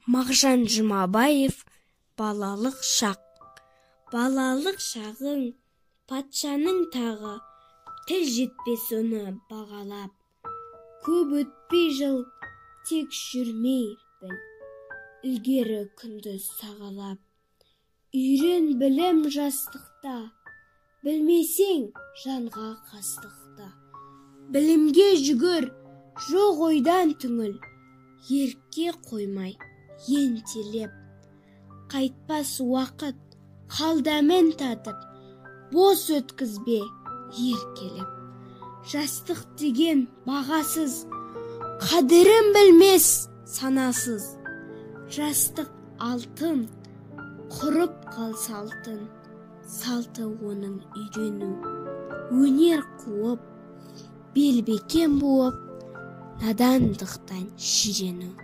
Мағжан Жұмабаев, балалық шақ. Балалық шағың, патшаның тағы, тіл жетпес оны бағалап. Көп өтпей жыл, тек жүрмей біл, ілгері күнді сағалап. Үйрен білім жастықта, білмесең жанға қастықта. Білімге жүгір, жоқ ойдан түңіл, ерікке қоймай ентелеп. Қайтпас уақыт қалдамен татып, бос өткізбе еркелеп. Жастық деген бағасыз, қадірін білмес санасыз. Жастық алтын, құрып қалса алтын, салты оның үйрену. Өнер қуып, белбекен буып, надандықтан жирену.